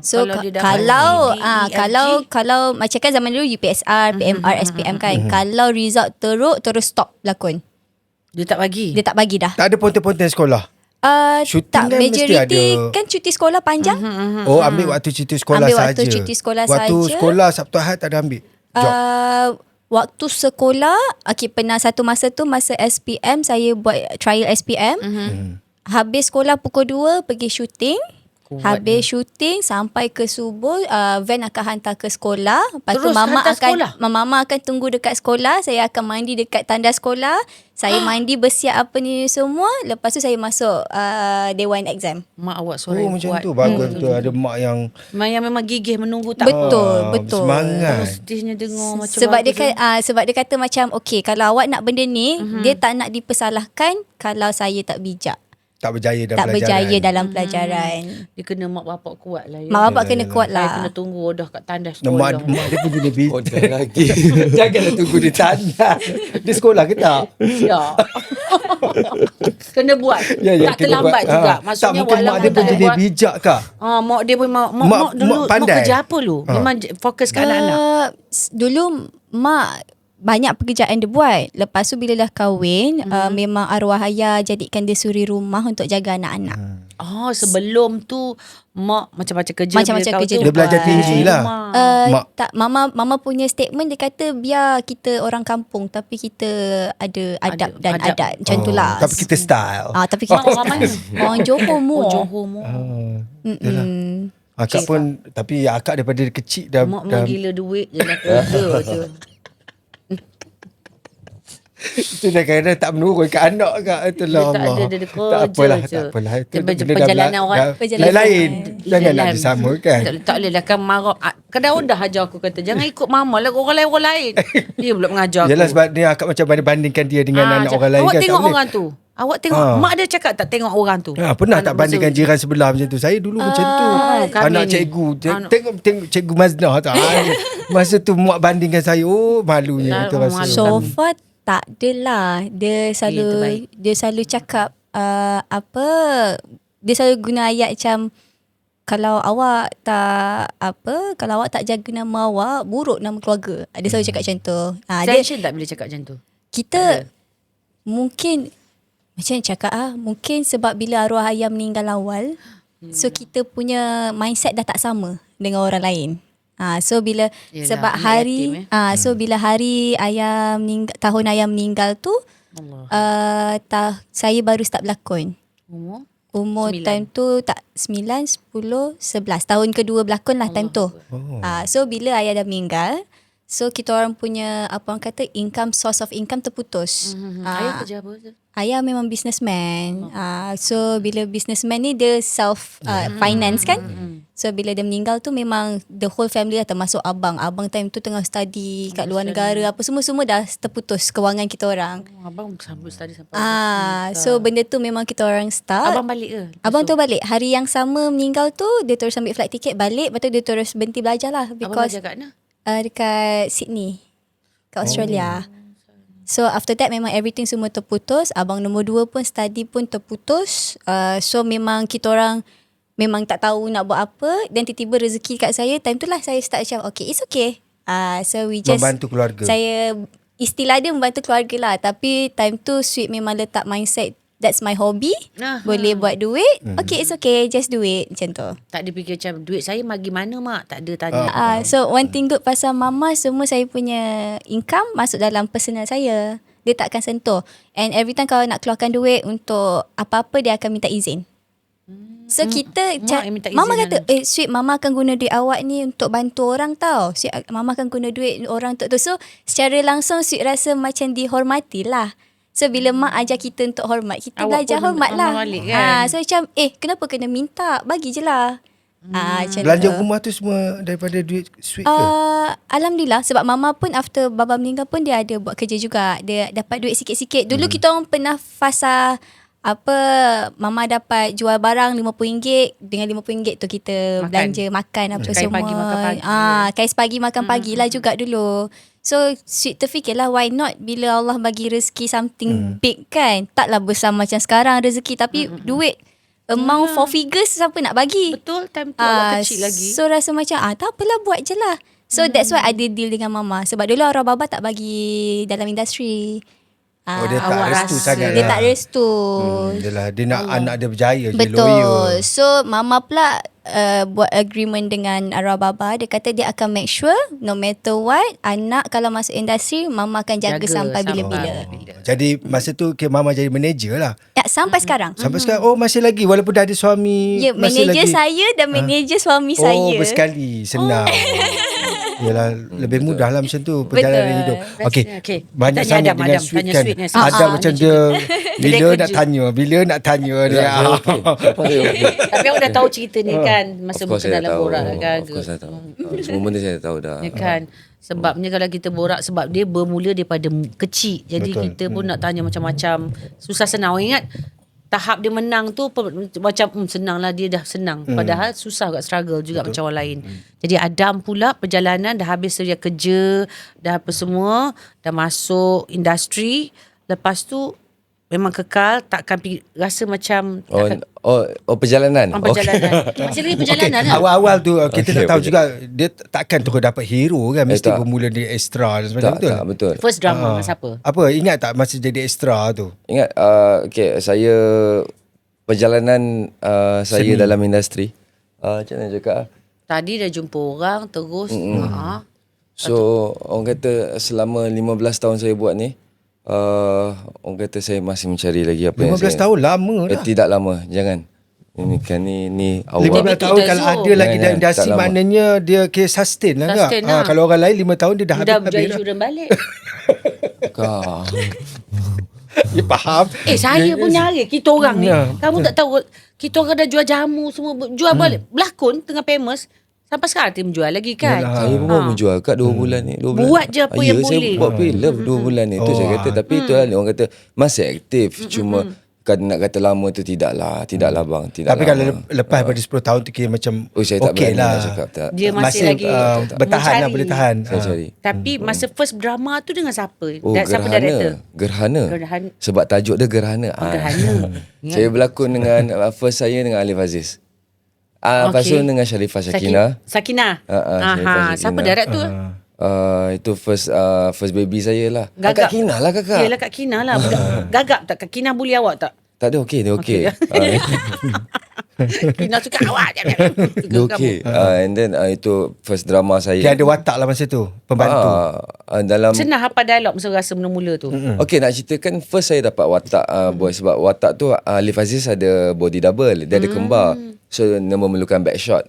So dia dapat kalau D, E, F, G, kalau macam kan zaman dulu UPSR, PMR, SPM kan. Kalau result teruk terus stop pelakon. dia tak bagi. Dia tak bagi dah. Tak ada ponten-ponten sekolah. Tak, Shooting kan mesti majority ada. kan cuti sekolah panjang. Oh, ambil waktu cuti sekolah Ambil saja. waktu cuti sekolah Waktu saja. sekolah Sabtu Ahad tak ada ambil. Job. Waktu sekolah, pernah satu masa tu masa SPM saya buat trial SPM. Habis sekolah pukul 2 pergi syuting. Habis syuting sampai ke subuh, van akan hantar ke sekolah. Lepas tu Terus hantar sekolah? mama akan tunggu dekat sekolah. Saya akan mandi dekat tanda sekolah. Saya mandi bersiap apa ni semua. Lepas tu saya masuk day 1 exam. Mak awak suara Oh yang macam kuat. tu bagus tu ada mak yang Yang memang gigih menunggu tak Betul. semangat. Mestinya dengar macam Sebab dia bagus sebab dia kata macam okay, kalau awak nak benda ni, dia tak nak dipersalahkan kalau saya tak bijak. tak berjaya dalam Tak pelajaran. berjaya dalam pelajaran. Dia kena mak bapak kuat lah ya. Mak bapak kena kuat Saya lah. kena tunggu dah kat tandas Mak, sekolah. mak dia pun jenis bijak. Odah lagi. Janganlah tunggu di tanda. Di sekolah ke tak? Ya. Kena buat. Tak kena terlambat buat. juga. Tak Maksudnya mungkin mak dia pun tak jenis buat. bijak kah? Mak dia pun mak Mak dulu mak pandai. kerja apa lu? Memang fokus ke anak-anak. Dulu mak banyak pekerjaan dia buat. Lepas tu bila dah kahwin, memang arwah ayah jadikan dia suri rumah untuk jaga anak-anak. Sebelum tu mak macam-macam kerja. Macam-macam bila tahu kerja tu, dia Dia belajar buat. tinggi lah. Mak. Tak, mama punya statement dia kata biar kita orang kampung tapi kita ada adab dan adab. adat. Macam tu lah. Tapi kita style. Tapi kita Mak orang mana? orang Johor mu. Johor mu. Akak pun tapi akak daripada kecil dah Mak memang gila duit je lah kerja je. itu dah kadang tak menurun ke anak kak. Itulah Dia tak Allah. ada, dia kerja tak apalah, je. tak apalah. Itu Dia benda dah perjalanan orang. Perjalanan. lain. Jangan nak Jalan. disamakan. Tak boleh lah kan marah. Kadang dah ajar aku kata jangan ikut mama lah orang lain. Dia pula mengajar aku. Yalah sebab ni akak macam bandingkan dia dengan anak macam, orang lain awak kan. tengok tak boleh. orang tu. Awak tengok mak dia cakap tak tengok orang tu. Pernah tak bandingkan jiran sebelah macam tu? Saya dulu macam tu. kami Anak ni. cikgu. Tengok cikgu Maznah tak? Masa tu mak bandingkan saya. Oh, malunya. Kita rasa. malu. So far tak adalah. Dia selalu cakap dia selalu guna ayat macam kalau awak tak jaga nama awak, buruk nama keluarga. Dia selalu cakap macam tu. Tension tak bila cakap macam tu? Kita mungkin macam mana cakap mungkin sebab bila arwah ayah meninggal awal, so kita punya mindset dah tak sama dengan orang lain. So bila Yelah, sebab anak hari yatim, so bila hari ayah meninggal, tahun ayah meninggal tu saya baru start berlakon. Umur 9. time tu tak 9, 10, 11. Tahun kedua berlakon lah time tu. So bila ayah dah meninggal, so kita orang punya orang kata source of income terputus. Ayah kerja apa tu? Ayah memang businessman. So bila businessman ni dia self finance kan. So bila dia meninggal tu memang the whole family lah, termasuk abang. Abang time tu tengah study kat luar negara, apa semua dah terputus kewangan kita orang. Abang sambut study sampai. So benda tu memang kita orang start. Abang balik ke? Abang tu balik. Hari yang sama meninggal tu dia terus ambil flight ticket balik, lepas tu dia terus berhenti belajar lah Abang because belajar kat mana? dekat Sydney, kat Australia. So after that memang everything semua terputus. Abang nombor 2 pun study pun terputus. So memang kita orang memang tak tahu nak buat apa. Dan tiba-tiba rezeki kat saya, time tu lah saya start macam okay, it's okay. So we just Membantu keluarga. Saya istilah dia membantu keluarga lah. Tapi time tu Sweet memang letak mindset that's my hobby. Boleh buat duit. Okay, it's okay, just do it. Macam tu. Tak ada fikir macam duit saya bagi mana mak? Tak ada tanya. So one thing good pasal mama, semua saya punya income masuk dalam personal saya. Dia tak akan sentuh. And every time kalau nak keluarkan duit untuk apa-apa, dia akan minta izin. So kita Mak yang minta izin mama kan? kata Sweet, mama akan guna duit awak ni untuk bantu orang tau. Sweet, mama akan guna duit orang untuk tu. So secara langsung Sweet rasa macam dihormati lah. So bila mak ajar kita untuk hormat, kita Awak belajar pun hormat lah. balik kan? So macam kenapa kena minta? Bagi je lah. Macam Belanja tu. rumah tu semua daripada duit Sweet ke? Alhamdulillah, sebab mama pun after baba meninggal pun dia ada buat kerja juga. Dia dapat duit sikit-sikit. Dulu kita orang pernah fasa mama dapat jual barang RM50. Dengan RM50 tu kita belanja makan apa Kain semua. pagi makan pagi. Kain pagi makan pagi lah juga dulu. So Sweet terfikirlah why not bila Allah bagi rezeki something big kan. Taklah besar macam sekarang rezeki, tapi duit amount 4 figures siapa nak bagi. Betul, time tu awak kecil lagi. So rasa macam tak apalah, buat je lah. So that's why ada deal dengan mama. Sebab dulu arwah baba tak bagi dalam industri. Dia tak awak restu rasa sangat Dia lah. tak restu. Dia nak anak dia berjaya, dia Betul. loyal. So mama pula buat agreement dengan arwah baba. Dia kata dia akan make sure no matter what, anak kalau masuk industri, mama akan jaga sampai bila-bila. Jadi masa tu mama jadi manager lah. Ya, sampai sekarang. Sampai sekarang masih lagi walaupun dah ada suami. Ya, masih manager lagi. saya dan manager suami saya. Bersekali. Senang. Yalah, lebih mudah lah macam tu perjalanan hidup. Okey. Banyak Tanya sangat Adam, dengan Adam. Sweet Tanya kan. Sweet ni. Adam macam dia bila Dia nak tanya dia. Tapi awak dah tahu cerita ni kan, masa Of course bukan saya dalam tahu. borak kan. Of course saya tahu. Semua benda saya tahu dah. Ya kan. Sebabnya kalau kita borak, sebab dia bermula daripada kecil. Jadi Betul. kita pun nak tanya macam-macam. Susah senang. Awak ingat tahap dia menang tu macam senang lah, dia dah senang. Padahal susah kat struggle juga macam orang lain. Jadi Adam pula perjalanan dah habis seria kerja, dah apa semua, dah masuk industri. Lepas tu memang kekal, takkan rasa macam Perjalanan. perjalanan. Masih lagi perjalanan lah. Awal-awal tu kita nak tahu betul. juga dia takkan terus dapat hero kan, mesti tak. bermula dari extra dan sebagainya, betul. Tak, betul. First drama dengan siapa? Apa ingat tak masa jadi extra tu? Ingat saya perjalanan saya Seni. dalam industri. Macam mana cakap? Tadi dah jumpa orang terus. So orang kata selama 15 tahun saya buat ni, orang kata saya masih mencari lagi apa yang 15 tahun lama dah. Tidak lama, jangan. Ini kan ni awal. 15 tahun Itu kalau dah ada lagi Jangan, dalam industri, tak lama. maknanya dia sustain lah tak? Sustain lah. Kalau orang lain 5 tahun dia dah Dah habis berjaya dah. insurans balik. Kau. Ya faham. Saya pun nyari kita orang ni. Ya. Kamu tak tahu, kita orang dah jual jamu semua, jual balik. Berlakon tengah famous. Sampai sekarang dia menjual lagi kan. Yalah. Saya pun baru menjual kat 2 bulan ni. 2 bulan. Buat je apa yang saya boleh. buat filem 2 bulan ni. Itu saya kata. Tapi itulah orang kata masih aktif. Cuma bukan nak kata lama tu tidaklah bang, tidak Tapi lama. kalau lepas pada 10 tahun tu kira macam saya tak okey berani lah. nak cakap tak. Dia masih lagi bertahan lah, mencari. boleh tahan. Saya cari. Tapi masa first drama tu dengan siapa? Oh, Siapa director? Gerhana. Gerhana. Sebab tajuk dia Gerhana. Gerhana. Saya berlakon dengan first saya dengan Alif Aziz. Lepas tu dengan Sharifah Sakinah. Sakinah. Sharifah Siapa Sakinah. director? Itu first baby saya lah. Gagap. Kak Kina lah kakak. Yelah Kak Kina lah. Gagap tak? Kak Kina bully awak tak? Tak ada okey, dia okey. Kina suka awak. Dia okey. And then itu first drama saya. Dia ada watak lah masa tu, pembantu. Dalam Senang hafal dialog masa rasa mula-mula tu. okey, nak ceritakan first saya dapat watak boy, sebab watak tu Alif Aziz ada body double, dia ada kembar. So dia memerlukan back shot.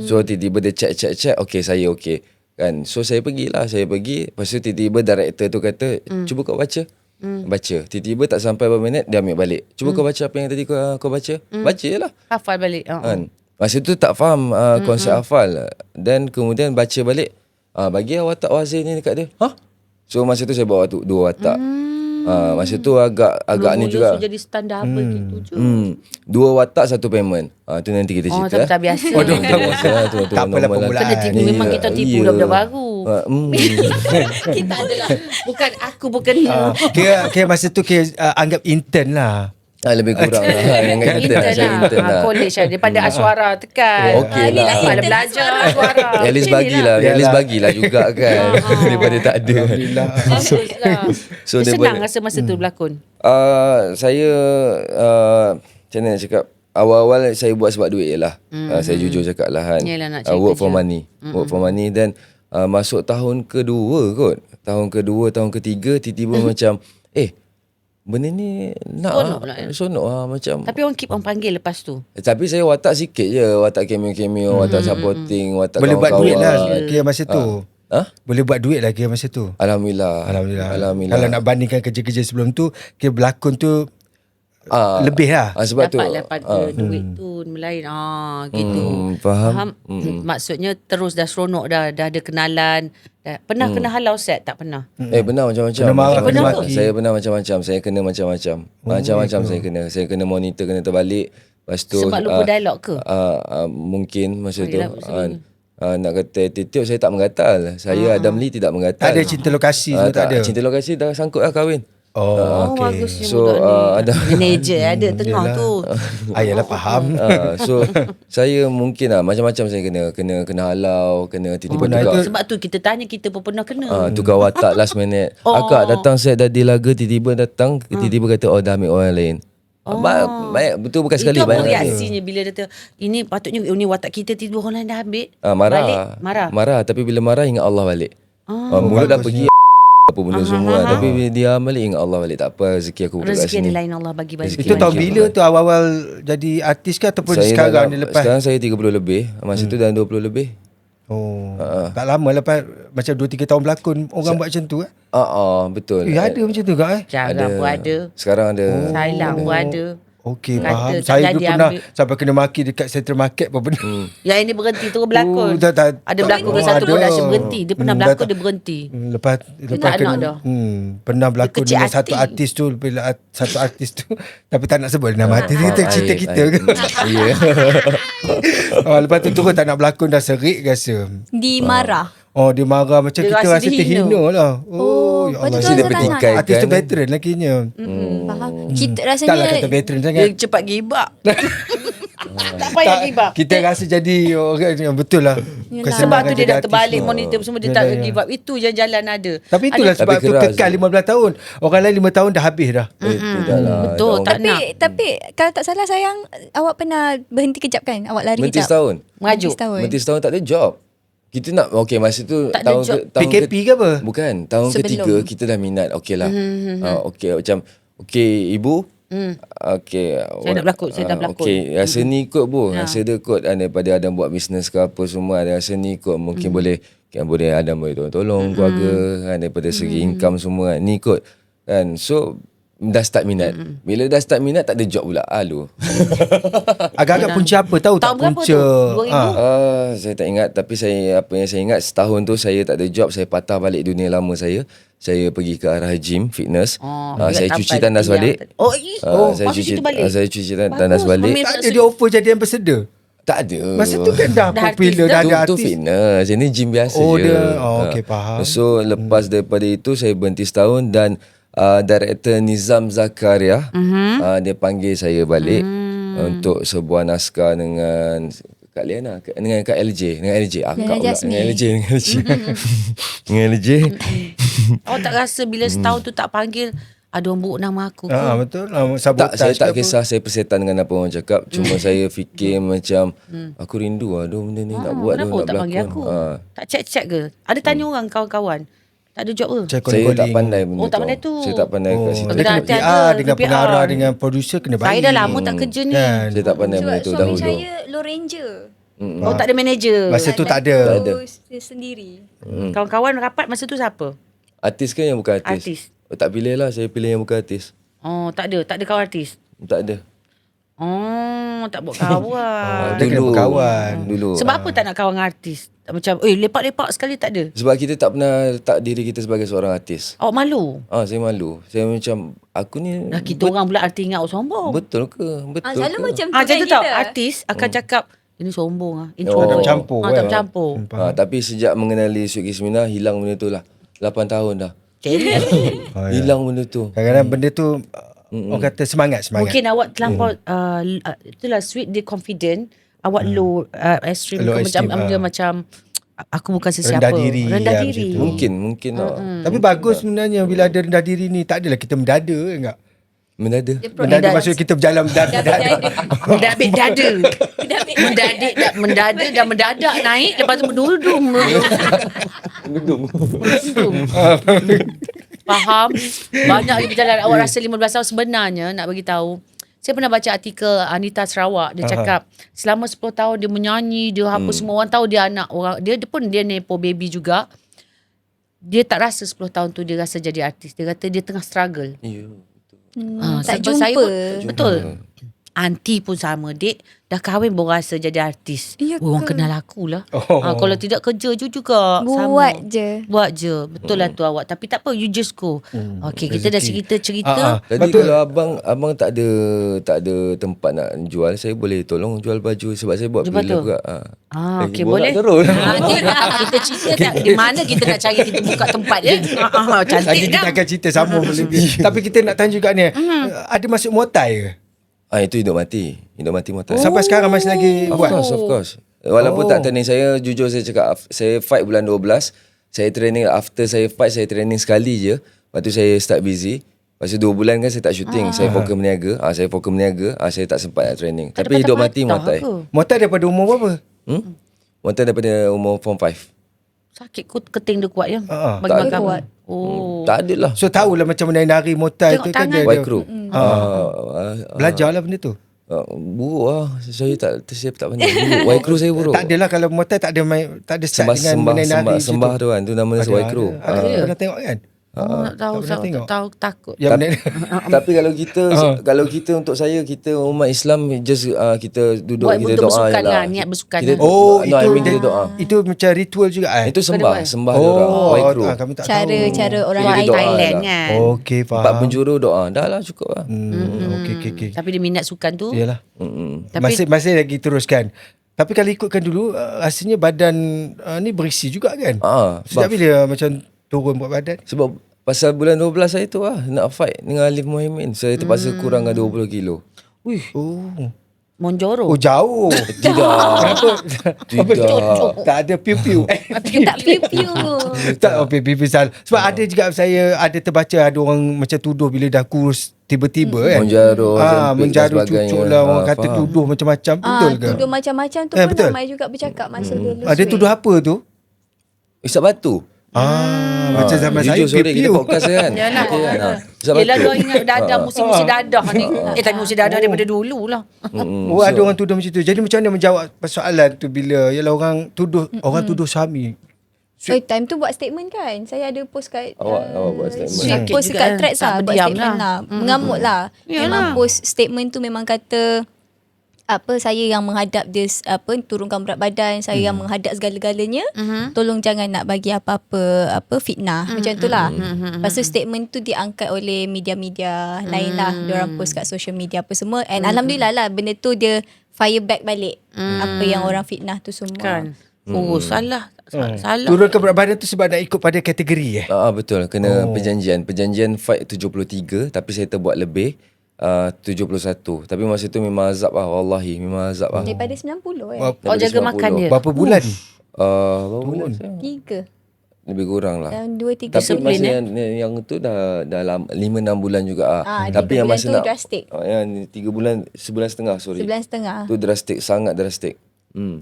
So tiba-tiba dia check okey saya okey kan. So saya pergi. Lepas tu tiba-tiba director tu kata cuba kau baca. Baca. Tiba-tiba tak sampai berapa minit dia ambil balik. Cuba kau baca apa yang tadi kau baca. Baca je lah. Hafal balik. Kan. Masa tu tak faham konsep hafal. Dan kemudian baca balik. Bagi watak wazir ni dekat dia. So masa tu saya bawa dua watak. Masa tu agak ni juga. So jadi standar apa gitu je. Dua watak satu payment. Tu nanti kita cerita. Tak biasa. Tak apalah permulaan. Kena tipu. Memang kita tipu budak-budak baru. Kita adalah. Bukan aku, bukan Kira masa tu kira anggap intern lah. Lebih kurang lah. intern lah. College lah. Daripada Aswara tekan. Okey lah. Pada belajar Aswara. At least bagilah juga kan. Daripada tak ada. Bagus lah. So, Senang rasa masa tu berlakon. Saya macam mana nak cakap, awal-awal saya buat sebab duit je lah. Saya jujur cakap lah kan. Yelah, nak cari Work for kerja. money. Work for money. Dan masuk tahun kedua kot. Tahun ketiga tiba-tiba macam benda ni sonok lah macam. Tapi orang keep on panggil lepas tu. Tapi saya watak sikit je. Watak cameo, watak supporting, watak Boleh buat duit kawan-kawan. lah kira masa tu. Boleh buat duit lah kira masa tu. Alhamdulillah. Kalau nak bandingkan kerja-kerja sebelum tu, kira berlakon tu lebih lah. Sebab tu Dapatlah pada duit tu lain. Gitu. Faham. Maksudnya terus dah seronok dah ada kenalan. Pernah kena halau set? Tak pernah. Pernah macam-macam. Pernah marah, pernah kena ke? maki. Saya pernah macam-macam. Saya kena macam-macam. Macam-macam saya kena monitor, kena terbalik. Lepas tu Sebab lupa dialog ke? mungkin masa tu yelah, maksudnya. nak kata attitude saya tak menggatal. Saya Adam Lee tidak menggatal. Tak ada cinta lokasi semua tak ada. Cinta lokasi dah sangkut lah kahwin. Okay. Bagusnya So, budak ni. ada Manager ada tengah Yelah. tu. Ayalah faham. So saya mungkin macam-macam saya kena halau, kena tiba-tiba Pernah tukar. itu- Sebab tu kita tanya, kita pun pernah kena. Tukar watak last minute. Akak datang set dah dilaga, tiba-tiba datang, tiba-tiba kata dah ambil orang lain. Baik, betul bukan sekali. Itu apa banyak. reaksinya bila dia kata ini patutnya ini watak kita, tiba orang lain dah ambil? Marah. Balik, marah. Tapi bila marah ingat Allah balik. Mulut dah pergi apa benda semua. Tapi bila dia balik ingat Allah balik. Tak apa, rezeki aku buka kat Rezeki sini. ada lain Allah bagi balik. Itu tahun bila tu awal-awal jadi artis ke ataupun sekarang ni lepas? Sekarang saya 30 lebih. Masa tu dah 20 lebih. Tak lama lepas macam 2-3 tahun berlakon orang buat macam tu Betul. ada macam tu ke Jarang pun ada. Sekarang ada. Thailand pun ada. Okey, Kata faham. tak Saya jadi dulu pernah ambil. sampai kena maki dekat Central Market apa benda. Yang ini berhenti terus berlakon. Tak. Ada berlakon ke satu Ada. production berhenti. Dia pernah dah berlakon, tak- dia berhenti. Lepas nak anak dah. Pernah berlakon kecil dengan hati. satu artis tu bila satu artis tu tapi tak nak sebut nama artis kita cerita kita ke. Ya. Lepas tu turun tak nak berlakon dah serik rasa. Dimarah. Dia marah macam Dia kita rasa rasa dihina. terhina lah. Ya lepas tu Allah. rasa dia tak petikai. nak. Artis tu kan? veteran lah kayaknya. Faham. Kita Taklah rasanya kata veteran Dia sangat. cepat give up. Tak payah give up. Kita rasa jadi orang yang betul lah. Sebab tu dia dah jadi terbalik artis. monitor semua, dia Ya, tak ya. give up. Itu je jalan ada. Tapi itulah Ada- sebab Tapi tu keras kekal je. 15 tahun. Orang lain 5 tahun dah habis dah. Tidaklah. Betul, tak nak. tapi kalau tak salah sayang, awak pernah berhenti kejap kan? Awak lari Berhenti kejap. setahun. Mengajuk. Berhenti setahun tak ada job. Kita nak masa tu Tak ada tahun job. PKP ke apa? Bukan, tahun Sebelum. ketiga kita dah minat. Okey lah. Okey macam ibu. Okey. Saya nak berlakon, saya dah berlakon. Okey, rasa ni kot bu. Rasa dia kot daripada Adam buat bisnes ke apa semua, ada rasa ni kot mungkin boleh Adam boleh tolong keluarga kan, daripada segi income semua kan. Ni kot kan. So dah start minat. Bila dah start minat tak ada job pula. Alu. Agak-agak punca apa? Tahu tak Tahun berapa punca? tu? 2000? Saya tak ingat, tapi apa yang saya ingat setahun tu saya tak ada job, saya patah balik dunia lama saya. Saya pergi ke arah gym, fitness. Saya cuci tandas balik. Saya cuci tandas balik. Tak ada dia offer jadi ambassador. Tak ada. Masa tu kan dah Dah popular, dah ada tu artis. fitness. Ini gym biasa je. Okey, faham. So lepas daripada itu saya berhenti setahun dan director Nizam Zakaria dia panggil saya balik untuk sebuah naskah dengan Kak Liana, dengan Kak LJ, dengan LJ akak pula dengan LJ dengan LJ. Awak tak rasa bila setahun tu tak panggil, ada orang buruk nama aku ke? Betul. Tak, saya tak ke apa. kisah, saya persetan dengan apa orang cakap. Cuma saya fikir macam aku rindu benda ni nak buat Kenapa nak awak tak berlakon. panggil aku? Tak check ke? Ada tanya orang kawan-kawan. Tak ada job ke? Check Saya tak calling. pandai benda Oh, tak pandai tu. Saya tak pandai kat situ. Dia kena Hati-hati PR ada, dengan PR. pengarah, dengan producer kena baik. Saya dah lama tak kerja ni. Kan? Saya tak pandai benda tu Suami dahulu. saya Lone Ranger. Oh, tak ada manager. Masa tu tak ada. Tak ada. Sendiri. Kawan-kawan rapat masa tu siapa? Artis ke yang bukan artis? Artis. Oh, tak pilih lah, saya pilih yang bukan artis. Oh, tak ada kawan artis. Tak ada. Oh, tak buat kawan. Dia kena berkawan. Dulu. Sebab apa tak nak kawan dengan artis? Macam, lepak-lepak sekali tak ada. Sebab kita tak pernah letak diri kita sebagai seorang artis. Awak malu? Saya malu. Saya macam aku ni Dah kita orang pula artis ingat awak sombong. betul ke? Betul Selalu ke? macam tu Macam kan tu tau, kita. artis akan cakap, ini sombong Tak introvert. bercampur. Tak bercampur. Tapi sejak mengenali Sweet Kismina hilang benda tu lah. 8 tahun dah. Hilang benda tu. Kadang-kadang benda tu orang kata semangat. Mungkin awak terlampau itulah sweet, dia confident. Awak low extreme Low ke, macam esteem, dia macam aku bukan sesiapa. Rendah diri, Rendah ya, diri. macam tu. Mungkin lah. Tapi bagus sebenarnya bila ada rendah diri ni. Tak adalah kita mendada enggak? Mendada. Mendada maksud kita berjalan mendada. Mendadik dada. Mendadik dan mendadak naik, lepas tu berdudum. Faham? Banyak lagi perjalanan. Awak rasa 15 tahun sebenarnya, nak bagi tahu. Saya pernah baca artikel Anita Sarawak. Dia cakap selama 10 tahun dia menyanyi, dia apa semua orang tahu dia anak orang. Dia pun dia nepo baby juga. Dia tak rasa 10 tahun tu dia rasa jadi artis. Dia kata dia tengah struggle. Ya. Tak sebab saya jumpa. betul. Aunty pun sama, dek dah kahwin baru rasa jadi artis. Ya Orang ke? kenal aku lah. Kalau tidak kerja juga. Buat sama. je. Buat je. Betul lah tu awak. Tapi tak apa, you just go. Okay, kita dah cerita-cerita. Tadi kalau abang tak ada tempat nak jual, saya boleh tolong jual baju sebab saya buat Jual bila baju? juga. Okay, borak boleh. terus. Kita cerita tak? Di mana kita nak cari kita buka tempat dia? Lagi Cantik kita dah. akan cerita sambung lebih. Tapi kita nak tanya juga ni. Ada masuk Muay ke? Itu hidup mati motor. Sampai sekarang masih lagi buat? Of course. Walaupun tak training, saya jujur saya cakap, saya fight bulan 12, saya training after saya fight, saya training sekali je. Lepas tu saya start busy. Lepas tu 2 bulan kan saya tak syuting, saya fokus berniaga. Saya tak sempat nak training. Tak Tapi ada hidup patah mati patah Muay Thai. ke? Muay Thai daripada umur berapa? Muay Thai daripada umur form 5. Sakit keting dia kuat ya? Bagi Tak makan. ada. Oh. Tak ada lah. So tahulah macam menari Muay Thai Tengok tu kan tangan. dia White ada. crew. Belajarlah benda tu. Buruk lah. Saya tak pandai. Buruk. White crew saya buruk. Tak adalah kalau Muay Thai tak ada start dengan menari sembah tu kan. Tu nama dia White crew. Ada pernah tengok kan? Nak tahu, tak pernah tengok. tahu takut. Ya benar. Tapi kalau kita untuk saya, kita umat Islam just kita duduk, Buat kita betul doa bersukan je lah, niat bersukan Kita, lah. Oh, no, I mean kita doa. itu macam ritual juga kan? Itu sembah dia orang. White crew. Kami tak Cara orang Kita lain doa Thailand lah. kan. tahu. Okey, faham. 4 penjuru doa. Dah lah cukup lah. Okey. Tapi dia minat sukan tu. Yalah. Tapi Masih lagi teruskan. Tapi kalau ikutkan dulu rasanya badan ni berisi juga kan? Sejak bila macam turun buat badan? Sebab pasal bulan 12 saya tu lah nak fight dengan Alif Muhammad. Saya terpaksa kurangkan 20 kilo. Oh. Monjoro. Oh jauh. Tidak. Kenapa? Tidak. Tak ada piu-piu. Tak piu-piu. Tak piu-piu salah. Sebab ada juga saya ada terbaca ada orang macam tuduh bila dah kurus tiba-tiba kan. Monjaro, Ozempic dan menjaru sebagainya. cucuk lah orang kata Faham. tuduh macam-macam. Betul ke? Tuduh macam-macam tu Eh, pun betul. ramai juga bercakap masa dulu. Ada tuduh apa tu? Isap batu. Macam zaman saya jujur, sorry, kita piu-piu. podcast kan. Yalah. Okay, kan? Isap Yelah batu. dia ingat dadah, musim-musim dadah ni. Tapi musim dadah daripada dulu lah. Oh ada orang tuduh macam tu. Jadi macam mana menjawab persoalan tu bila ialah orang tuduh suami time tu buat statement kan. Saya ada post kat Awak buat statement. Saya Sakit post juga kat kan? threads Tak lah. Buat berdiam statement lah. lah. Mengamuk lah. Yalah. Memang post statement tu memang kata saya yang menghadap dia turunkan berat badan, saya yang menghadap segala-galanya. Tolong jangan nak bagi apa-apa fitnah macam tu lah. Lepas tu statement tu diangkat oleh media-media lain lah. Diorang post kat social media apa semua, and alhamdulillah lah benda tu dia fire back balik apa yang orang fitnah tu semua. Kan. Oh, salah. Salah. Turunkan berat badan tu sebab nak ikut pada kategori Betul. Kena perjanjian fight 73 tapi saya terbuat lebih 71. Tapi masa tu memang azab lah. Wallahi memang azab lah. Daripada 90 Oh, jaga makan dia. Berapa bulan? Berapa bulan? 3 Lebih kurang lah. dalam 2-3 Tapi Disiplin, masa yang tu dah 5-6 bulan juga. Tapi 3 yang bulan masa tu nak drastic. yang 3 bulan, sebulan setengah sorry. 11.5. Tu drastic, sangat drastic.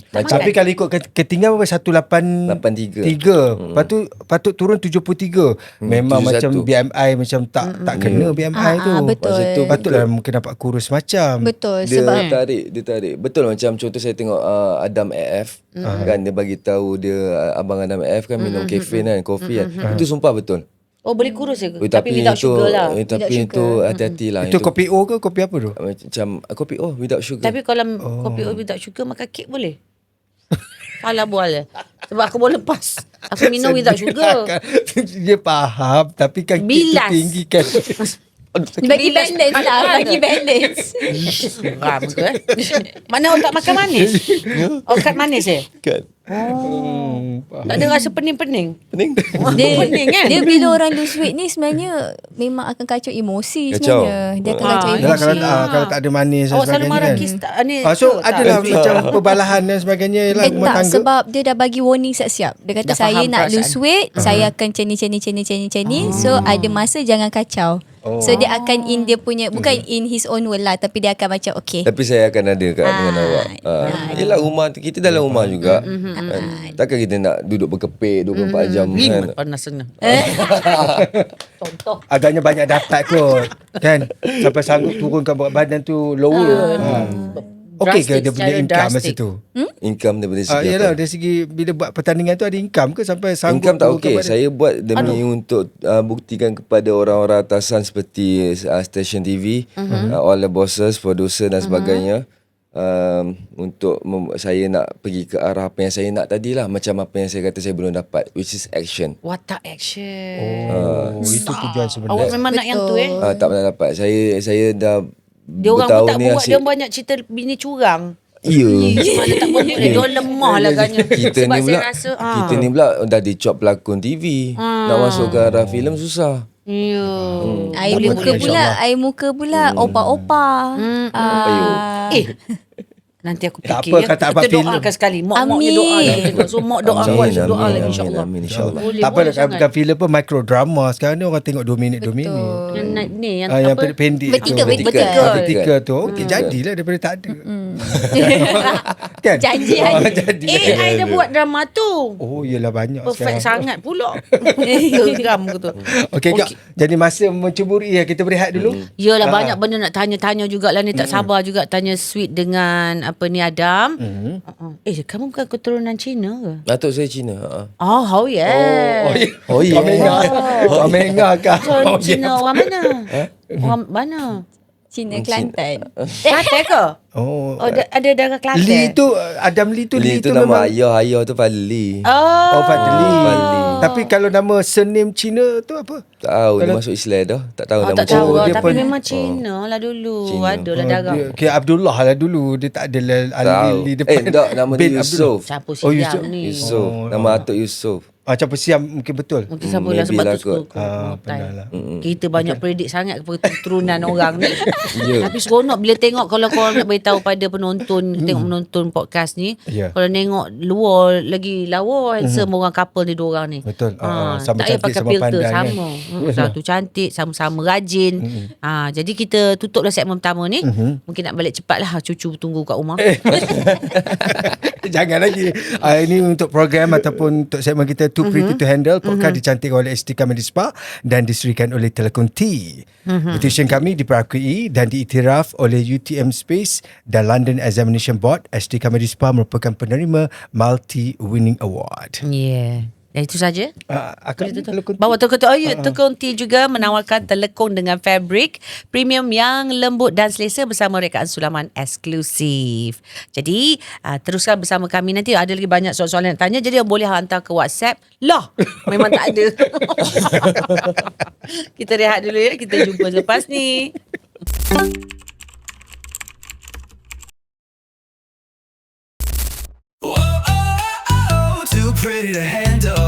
Tapi kalau ikut ketinggian berapa? 183. 83. Patut turun 73. Memang 71. macam BMI macam tak kena BMI tu. betul. Masa tu Patutlah mungkin nampak kurus macam. Betul. Dia Sebab tarik. Betul macam contoh saya tengok Adam AF kan, dia bagi tahu dia abang Adam AF kan minum kafein kan, kopi kan. Itu sumpah betul. Oh, boleh kurus je. Tapi without itu, sugar lah. Tapi itu hati-hati lah. Itu kopi O ke kopi apa tu? Macam kopi without sugar. Tapi kalau kopi without sugar, makan kek boleh? Salah bual je. Sebab aku boleh lepas. Aku minum without sugar. Dia faham tapi kan Bilas. tinggi kan. bagi balance lah. Bagi balance. Seram ke Mana awak tak makan manis? Awak kat manis je? Kan. Tak ada rasa pening-pening? Pening. Dia, Pening kan? dia bila orang lose weight ni sebenarnya memang akan kacau emosi Kacau. sebenarnya. Dia akan kacau Yalah, emosi. kalau tak ada manis dan Awak selalu sebagainya marah kan. kis tak? Ni, So tak? adalah macam perbalahan dan sebagainya lah rumah Tak, tangga. sebab dia dah bagi warning siap-siap. Dia kata Dah saya faham nak perasaan. lose weight, saya akan ceni. So ada masa jangan kacau. So dia akan in dia punya, bukan in his own world lah, tapi dia akan macam okay. Tapi saya akan ada kat dengan awak. Yelah rumah tu, kita dalam rumah juga. Kan? Takkan kita nak duduk berkepit 24 jam kan. Panas sana. Contoh. Agaknya banyak dapat kot kan. Sampai sanggup turunkan berat badan tu lower. Okey ke Drastic, dia punya secara income masa drastic. tu? Income daripada segi Yalah apa? dari segi bila buat pertandingan tu ada income ke sampai sanggup Income tak turunkan okey. badan? Saya buat demi untuk buktikan kepada orang-orang atasan seperti stesen TV, all the bosses, producer dan sebagainya. Untuk saya nak pergi ke arah apa yang saya nak tadi lah. Macam apa yang saya kata saya belum dapat, which is action. Watak action. Itu tujuan sebenarnya. Awak memang nak yang tu Tak pernah dapat. Saya dah Dia orang pun bertahun tak ni buat. asyik. Dia banyak cerita bini curang. Ya. Mana tak buat dia orang lemah lah agaknya. Kita Sebab ni saya pula rasa kita ni pula dah dicop pelakon TV. Nak masuk ke arah filem susah. Ya. Air muka pula opa-opa. Nanti aku Tak fikir apa, kata abang Kita filem. doakan sekali. Mak-maknya Amin. doa lah. So mak doa buat doa lagi insyaAllah. Amin insyaAllah. Boleh, Tak apa boleh nak bukan filem pun micro drama. Sekarang ni orang tengok 2 minit 2 minit. Ni yang Yang apa? pendek Vertical, tu. vertical. Vertical tu. Okey jadilah daripada tak ada. Kan? Janji Jadi. AI dah buat drama tu. Oh yelah banyak Perfect sekarang. sangat pula. Geram ke tu. Okey kak. Jadi masa menceburi kita berehat dulu. Yalah banyak benda nak tanya-tanya jugalah ni. Tak sabar juga tanya Sweet dengan apa ni Adam. Kamu bukan keturunan Cina ke? Datuk saya Cina. Oh yeah. Oh ya. Kau menga kak. So, Cina orang mana? Orang mana? Cina Kelantan. Kelantan ke? Oh. Ada darah Kelantan. Lee tu Adam Lee tu Lee tu nama ayah tu Fadli. Oh Fadli. Fadli. Tapi kalau nama surname Cina tu apa? Tak tahu dia masuk Islam dah. Tak tahu nama tak Cina. tahu dia Tapi pun- memang Cina lah dulu. Cina. Adalah darah. Dia Abdullah lah dulu. Dia tak ada Tahu. Ali depan. Tak, nama dia bin Yusof. Siapa Oh, siap Yusuf. ni? Yusuf. Nama atuk Yusuf. Macam Persiam mungkin betul. Mungkin siapa lah maybe sebab lah tu kot. suka benar lah. Kita banyak predik sangat keturunan orang ni. Ya. Tapi seronok bila tengok kalau korang nak beritahu pada penonton, tengok menonton podcast ni. Ya. Kalau tengok luar lagi lawa handsome orang couple ni dua orang ni. Betul. Sama tak payah cantik, pakai sama filter pandai, kan? sama. Satu cantik, sama-sama rajin. Jadi kita tutuplah segmen pertama ni. Mungkin nak balik cepat lah cucu tunggu kat rumah. Jangan lagi. Ini untuk program ataupun untuk segmen kita Too Pretty to Handle. Podcast dicantikkan oleh ST Comedy Spa dan diserikan oleh Telekon T. Petition kami diperakui dan diiktiraf oleh UTM Space dan London Examination Board. ST Comedy Spa merupakan penerima Multi Winning Award. Yeah. Dan itu saja. Akan telekung tea. Bawa telekung tea juga menawarkan telekung dengan fabric premium yang lembut dan selesa bersama rekaan sulaman eksklusif. Jadi teruskan bersama kami, nanti ada lagi banyak soalan-soalan nak tanya, jadi boleh hantar ke WhatsApp. Lah, memang tak ada. Kita rehat dulu ya, kita jumpa lepas ni. Too pretty to handle.